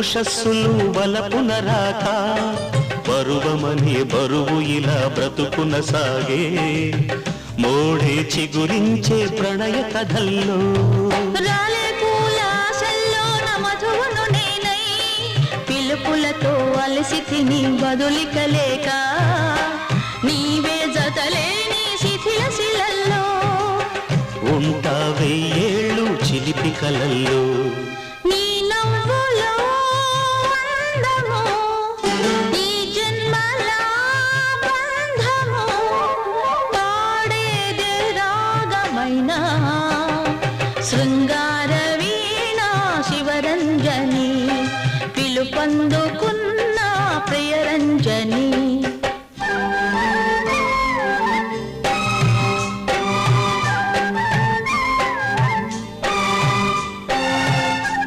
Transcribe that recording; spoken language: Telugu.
ఉషస్సులు వలపున రాక పరువమనే బరువు ఇలా బ్రతుకున సాగే మోడే చిగురించే ప్రణయ కథల్లో రాలే పూల ఆశల్లో నమధువును నేనై పిలుపులతో అలసి తిని బదులికలేక నీవే జతలేని శిథిల శిలల్లో ఉంటా వెయ్యేళ్ళు చిలిపి కలల్లో నీ నవ్వులో అందము ఈ జన్మల బంధము పాడేదే రాగమైన శృంగార వీణ శివరంజని పిలుపందుకున్న ప్రియరంజని